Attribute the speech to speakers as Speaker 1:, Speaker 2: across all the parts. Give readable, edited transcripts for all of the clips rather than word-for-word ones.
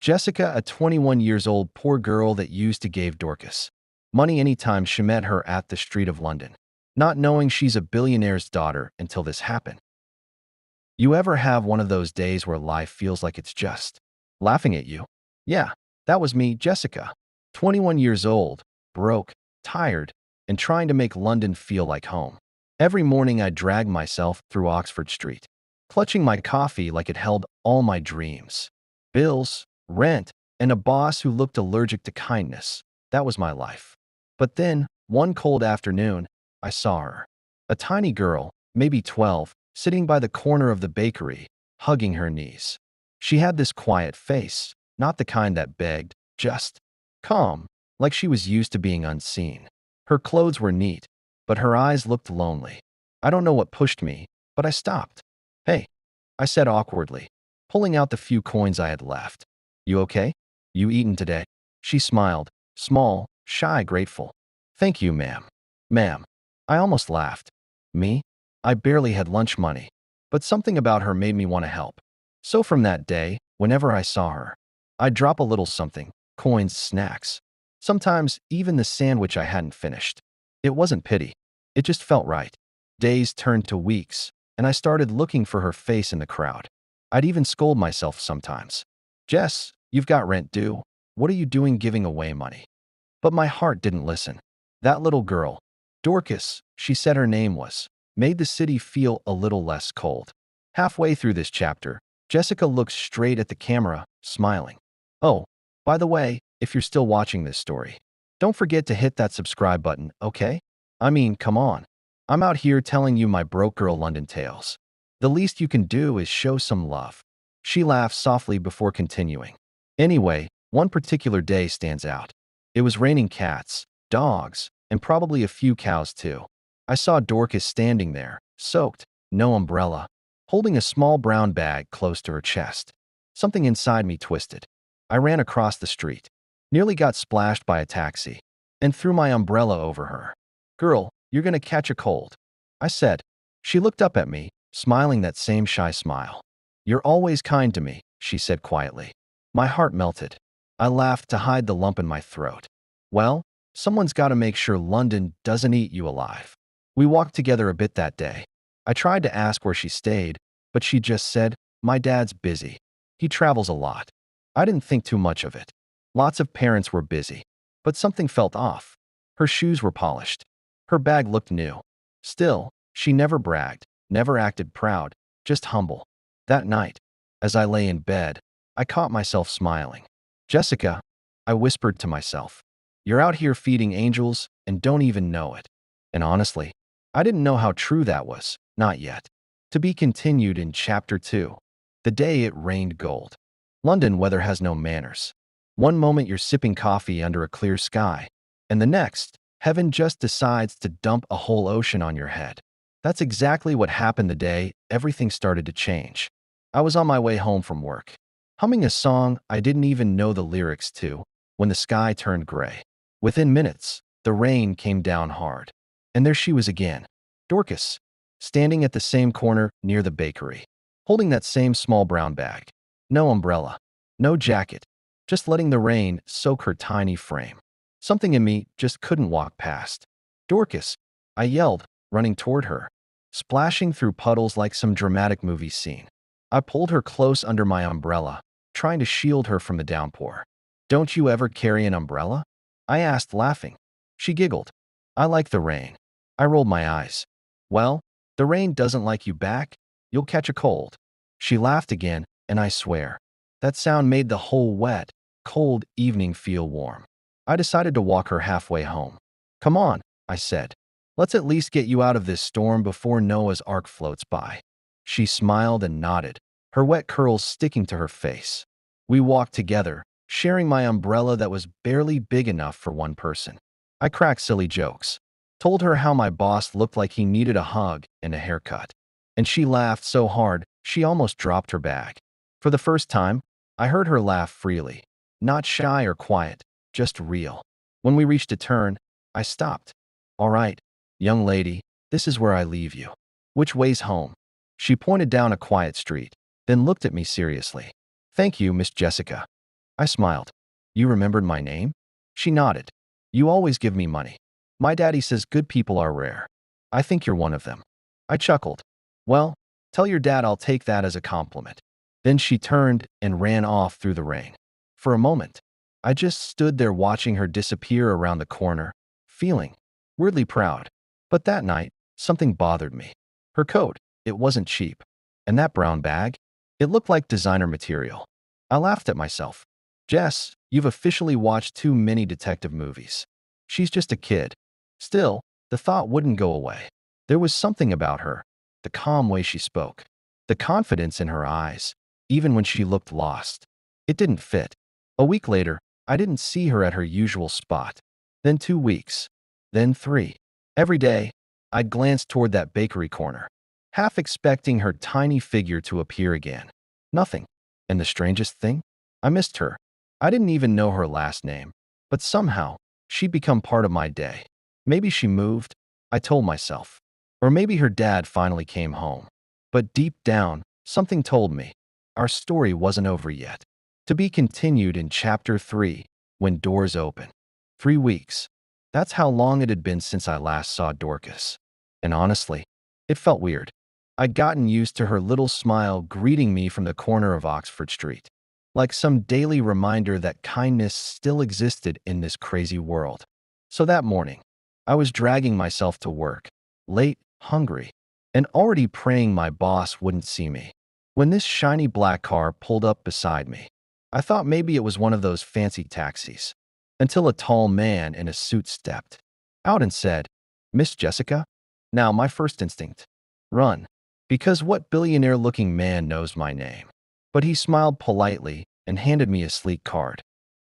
Speaker 1: Jessica, a 21 years old poor girl that used to give Dorcas money anytime she met her at the street of London, not knowing she's a billionaire's daughter until this happened. You ever have one of those days where life feels like it's just laughing at you? Yeah, that was me, Jessica. 21 years old, broke, tired, and trying to make London feel like home. Every morning I dragged myself through Oxford Street, clutching my coffee like it held all my dreams. Bills, rent, and a boss who looked allergic to kindness. That was my life. But then, one cold afternoon, I saw her. A tiny girl, maybe 12, sitting by the corner of the bakery, hugging her knees. She had this quiet face, not the kind that begged, just calm, like she was used to being unseen. Her clothes were neat, but her eyes looked lonely. I don't know what pushed me, but I stopped. "Hey," I said awkwardly, pulling out the few coins I had left. "You okay? You eaten today?" She smiled, small, shy, grateful. "Thank you, ma'am." Ma'am. I almost laughed. Me? I barely had lunch money, but something about her made me want to help. So from that day, whenever I saw her, I'd drop a little something, coins, snacks. Sometimes even the sandwich I hadn't finished. It wasn't pity. It just felt right. Days turned to weeks, and I started looking for her face in the crowd. I'd even scold myself sometimes. "Jess, you've got rent due. What are you doing giving away money?" But my heart didn't listen. That little girl, Dorcas, she said her name was, made the city feel a little less cold. Halfway through this chapter, Jessica looked straight at the camera, smiling. "Oh, by the way, if you're still watching this story, don't forget to hit that subscribe button, okay? I mean, come on. I'm out here telling you my broke girl London tales. The least you can do is show some love." She laughed softly before continuing. "Anyway, one particular day stands out. It was raining cats, dogs, and probably a few cows too. I saw Dorcas standing there, soaked, no umbrella, holding a small brown bag close to her chest. Something inside me twisted. I ran across the street, nearly got splashed by a taxi, and threw my umbrella over her. "Girl, you're gonna catch a cold," I said. She looked up at me, smiling that same shy smile. "You're always kind to me," she said quietly. My heart melted. I laughed to hide the lump in my throat. Well, someone's got to make sure London doesn't eat you alive. We walked together a bit that day. I tried to ask where she stayed, but she just said, "My dad's busy. He travels a lot." I didn't think too much of it. Lots of parents were busy, but something felt off. Her shoes were polished. Her bag looked new. Still, she never bragged, never acted proud, just humble. That night, as I lay in bed, I caught myself smiling. "Jessica," I whispered to myself, "you're out here feeding angels and don't even know it." And honestly, I didn't know how true that was, not yet. To be continued in Chapter 2. The day it rained gold. London weather has no manners. One moment you're sipping coffee under a clear sky, and the next, heaven just decides to dump a whole ocean on your head. That's exactly what happened the day everything started to change. I was on my way home from work, humming a song I didn't even know the lyrics to, when the sky turned gray. Within minutes, the rain came down hard. And there she was again, Dorcas, standing at the same corner near the bakery, holding that same small brown bag. No umbrella, no jacket, just letting the rain soak her tiny frame. Something in me just couldn't walk past. "Dorcas," I yelled, running toward her, splashing through puddles like some dramatic movie scene. I pulled her close under my umbrella, trying to shield her from the downpour. "Don't you ever carry an umbrella?" I asked, laughing. She giggled. "I like the rain." I rolled my eyes. "Well, the rain doesn't like you back. You'll catch a cold." She laughed again, and I swear, that sound made the whole wet, cold evening feel warm. I decided to walk her halfway home. "Come on," I said. "Let's at least get you out of this storm before Noah's Ark floats by." She smiled and nodded, her wet curls sticking to her face. We walked together, sharing my umbrella that was barely big enough for one person. I cracked silly jokes, told her how my boss looked like he needed a hug and a haircut. And she laughed so hard, she almost dropped her bag. For the first time, I heard her laugh freely, not shy or quiet, just real. When we reached a turn, I stopped. "All right, young lady, this is where I leave you. Which way's home?" She pointed down a quiet street, then looked at me seriously. "Thank you, Miss Jessica." I smiled. You remembered my name? She nodded. You always give me money. My daddy says good people are rare. I think you're one of them. I chuckled. Well, tell your dad I'll take that as a compliment. Then she turned and ran off through the rain. For a moment, I just stood there watching her disappear around the corner, feeling weirdly proud. But that night, something bothered me. Her coat, it wasn't cheap. And that brown bag, it looked like designer material. I laughed at myself. Jess, you've officially watched too many detective movies. She's just a kid. Still, the thought wouldn't go away. There was something about her, the calm way she spoke, the confidence in her eyes, even when she looked lost. It didn't fit. A week later, I didn't see her at her usual spot. Then 2 weeks. Then 3. Every day, I'd glance toward that bakery corner, half expecting her tiny figure to appear again. Nothing. And the strangest thing? I missed her. I didn't even know her last name, but somehow, she'd become part of my day. Maybe she moved, I told myself. Or maybe her dad finally came home. But deep down, something told me our story wasn't over yet. To be continued in Chapter 3, When Doors Open. 3 weeks. That's how long it had been since I last saw Dorcas. And honestly, it felt weird. I'd gotten used to her little smile greeting me from the corner of Oxford Street, like some daily reminder that kindness still existed in this crazy world. So that morning, I was dragging myself to work, late, hungry, and already praying my boss wouldn't see me. When this shiny black car pulled up beside me, I thought maybe it was one of those fancy taxis, until a tall man in a suit stepped out and said, Miss Jessica? Now my first instinct, run, because what billionaire-looking man knows my name? But he smiled politely and handed me a sleek card.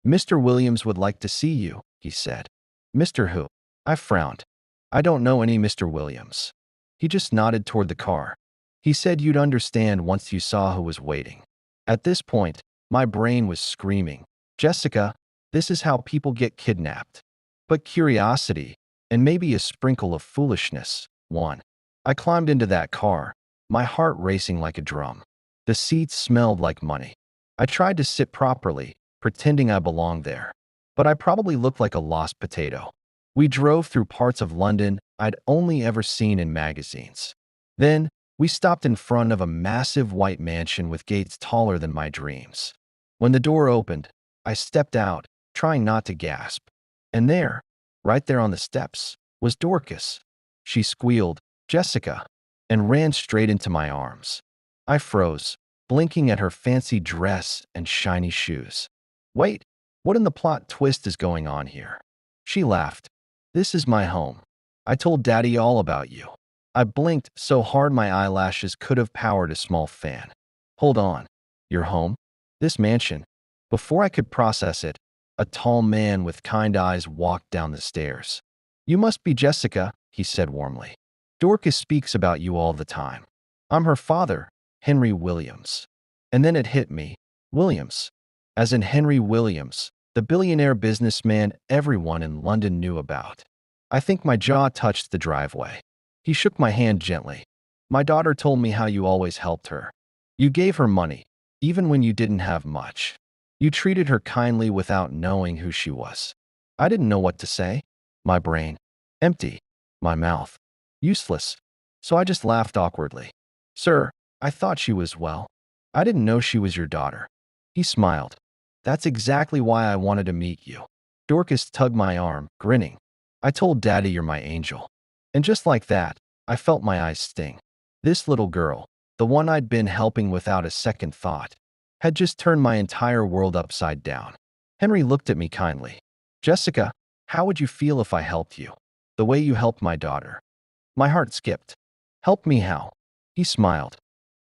Speaker 1: Mr. Williams would like to see you, he said. Mr. Who? I frowned. I don't know any Mr. Williams. He just nodded toward the car. He said you'd understand once you saw who was waiting. At this point, my brain was screaming, Jessica, this is how people get kidnapped. But curiosity, and maybe a sprinkle of foolishness, won. I climbed into that car, my heart racing like a drum. The seats smelled like money. I tried to sit properly, pretending I belonged there. But I probably looked like a lost potato. We drove through parts of London I'd only ever seen in magazines. Then, we stopped in front of a massive white mansion with gates taller than my dreams. When the door opened, I stepped out, trying not to gasp. And there, right there on the steps, was Dorcas. She squealed, Jessica, and ran straight into my arms. I froze, blinking at her fancy dress and shiny shoes. Wait, what in the plot twist is going on here? She laughed. This is my home. I told Daddy all about you. I blinked so hard my eyelashes could have powered a small fan. Hold on. Your home? This mansion? Before I could process it, a tall man with kind eyes walked down the stairs. You must be Jessica, he said warmly. Dorcas speaks about you all the time. I'm her father, Henry Williams. And then it hit me. Williams. As in Henry Williams, the billionaire businessman everyone in London knew about. I think my jaw touched the driveway. He shook my hand gently. My daughter told me how you always helped her. You gave her money, even when you didn't have much. You treated her kindly without knowing who she was. I didn't know what to say. My brain. Empty. My mouth. Useless. So I just laughed awkwardly. Sir, I thought she was well. I didn't know she was your daughter. He smiled. That's exactly why I wanted to meet you. Dorcas tugged my arm, grinning. I told Daddy you're my angel. And just like that, I felt my eyes sting. This little girl, the one I'd been helping without a second thought, had just turned my entire world upside down. Henry looked at me kindly. Jessica, how would you feel if I helped you? The way you helped my daughter. My heart skipped. Help me how? He smiled.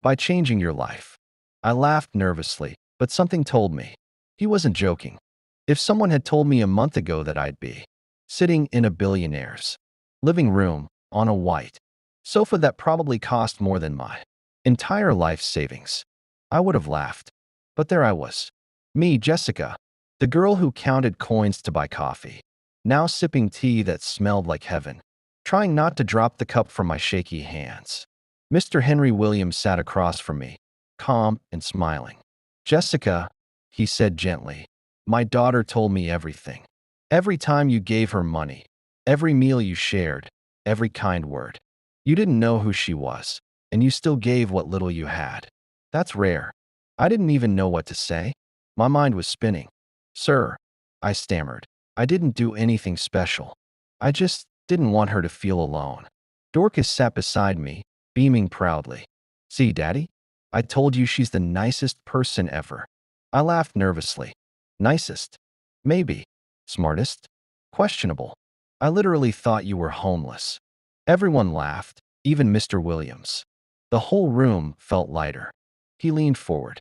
Speaker 1: By changing your life. I laughed nervously, but something told me. He wasn't joking. If someone had told me a month ago that I'd be sitting in a billionaire's living room on a white sofa that probably cost more than my entire life savings, I would have laughed. But there I was. Me, Jessica, the girl who counted coins to buy coffee, now sipping tea that smelled like heaven, trying not to drop the cup from my shaky hands. Mr. Henry Williams sat across from me, calm and smiling. Jessica, he said gently, My daughter told me everything. Every time you gave her money, every meal you shared, every kind word. You didn't know who she was, and you still gave what little you had. That's rare. I didn't even know what to say. My mind was spinning. Sir, I stammered. I didn't do anything special. I just didn't want her to feel alone. Dorcas sat beside me, beaming proudly. See, Daddy? I told you she's the nicest person ever. I laughed nervously. Nicest? Maybe. Smartest? Questionable. I literally thought you were homeless. Everyone laughed, even Mr. Williams. The whole room felt lighter. He leaned forward.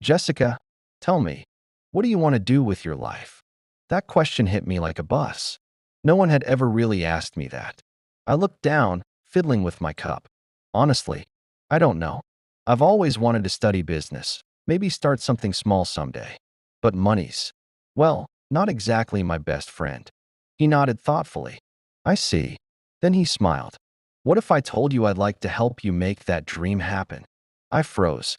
Speaker 1: Jessica, tell me, what do you want to do with your life? That question hit me like a bus. No one had ever really asked me that. I looked down, fiddling with my cup. Honestly, I don't know. I've always wanted to study business, maybe start something small someday. But money's, well, not exactly my best friend. He nodded thoughtfully. I see. Then he smiled. What if I told you I'd like to help you make that dream happen? I froze.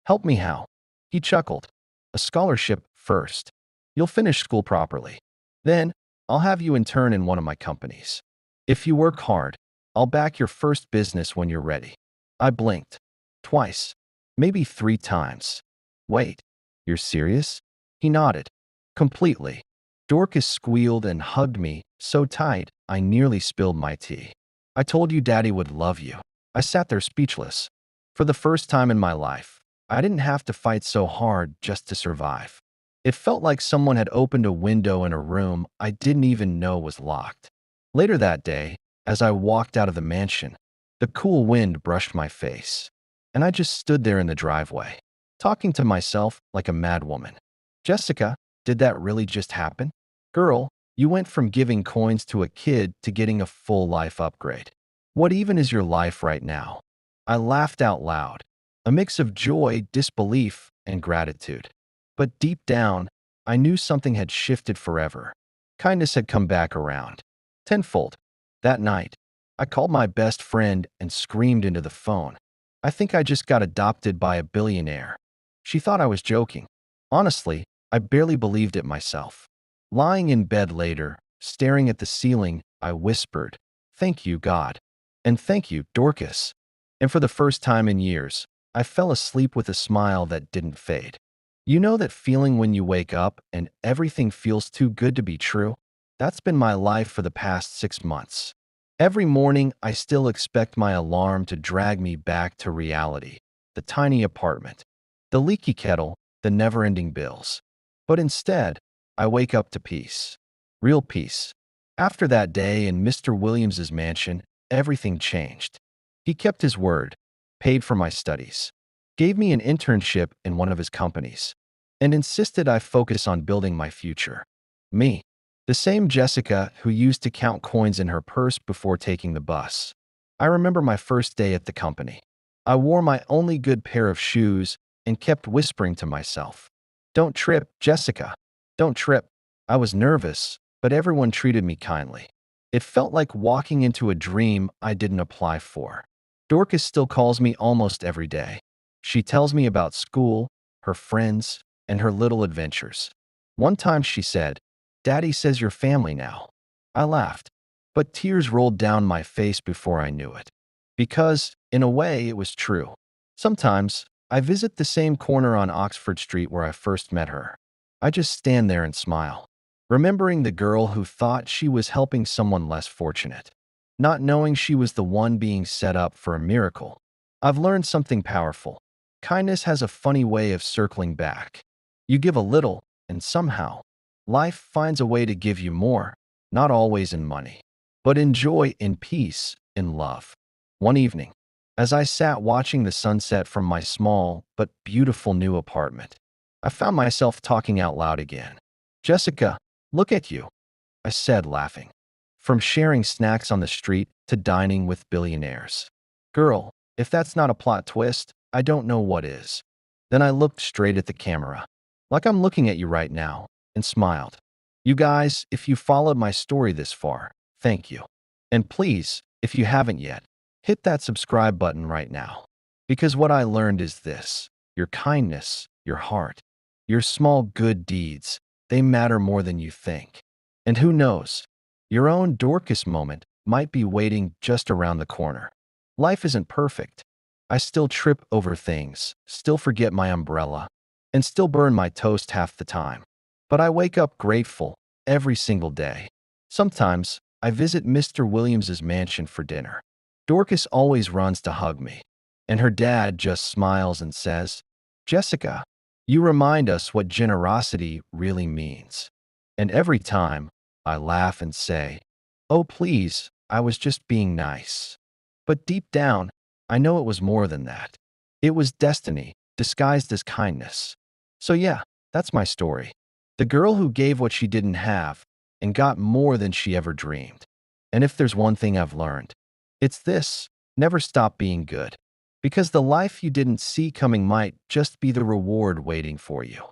Speaker 1: Help me how? He chuckled. A scholarship first. You'll finish school properly. Then, I'll have you intern in one of my companies. If you work hard, I'll back your first business when you're ready. I blinked. Twice. Maybe 3 times. Wait, you're serious? He nodded. Completely. Dorcas squealed and hugged me so tight I nearly spilled my tea. I told you Daddy would love you. I sat there speechless. For the first time in my life, I didn't have to fight so hard just to survive. It felt like someone had opened a window in a room I didn't even know was locked. Later that day, as I walked out of the mansion, the cool wind brushed my face, and I just stood there in the driveway, talking to myself like a madwoman. Jessica, did that really just happen? Girl, you went from giving coins to a kid to getting a full life upgrade. What even is your life right now? I laughed out loud, a mix of joy, disbelief, and gratitude. But deep down, I knew something had shifted forever. Kindness had come back around. Tenfold. That night, I called my best friend and screamed into the phone. I think I just got adopted by a billionaire. She thought I was joking. Honestly, I barely believed it myself. Lying in bed later, staring at the ceiling, I whispered, "Thank you, God. And thank you, Dorcas." And for the first time in years, I fell asleep with a smile that didn't fade. You know that feeling when you wake up and everything feels too good to be true? That's been my life for the past 6 months. Every morning, I still expect my alarm to drag me back to reality, the tiny apartment, the leaky kettle, the never-ending bills. But instead, I wake up to peace. Real peace. After that day in Mr. Williams's mansion, everything changed. He kept his word, paid for my studies, gave me an internship in one of his companies, and insisted I focus on building my future. Me. The same Jessica who used to count coins in her purse before taking the bus. I remember my first day at the company. I wore my only good pair of shoes and kept whispering to myself, "Don't trip, Jessica. Don't trip." I was nervous, but everyone treated me kindly. It felt like walking into a dream I didn't apply for. Dorcas still calls me almost every day. She tells me about school, her friends, and her little adventures. One time she said, "Daddy says you're family now." I laughed, but tears rolled down my face before I knew it. Because, in a way, it was true. Sometimes, I visit the same corner on Oxford Street where I first met her. I just stand there and smile, remembering the girl who thought she was helping someone less fortunate, not knowing she was the one being set up for a miracle. I've learned something powerful. Kindness has a funny way of circling back. You give a little, and somehow, life finds a way to give you more, not always in money, but in joy, in peace, in love. One evening, as I sat watching the sunset from my small but beautiful new apartment, I found myself talking out loud again. "Jessica, look at you," I said, laughing. "From sharing snacks on the street to dining with billionaires. Girl, if that's not a plot twist, I don't know what is." Then I looked straight at the camera, like I'm looking at you right now, and smiled. You guys, if you followed my story this far, thank you. And please, if you haven't yet, hit that subscribe button right now. Because what I learned is this: your kindness, your heart, your small good deeds, they matter more than you think. And who knows, your own Dorcas moment might be waiting just around the corner. Life isn't perfect. I still trip over things, still forget my umbrella, and still burn my toast half the time. But I wake up grateful every single day. Sometimes I visit Mr. Williams's mansion for dinner. Dorcas always runs to hug me, and her dad just smiles and says, "Jessica, you remind us what generosity really means." And every time, I laugh and say, "Oh, please, I was just being nice." But deep down, I know it was more than that. It was destiny, disguised as kindness. So yeah, that's my story. The girl who gave what she didn't have and got more than she ever dreamed. And if there's one thing I've learned, it's this: never stop being good. Because the life you didn't see coming might just be the reward waiting for you.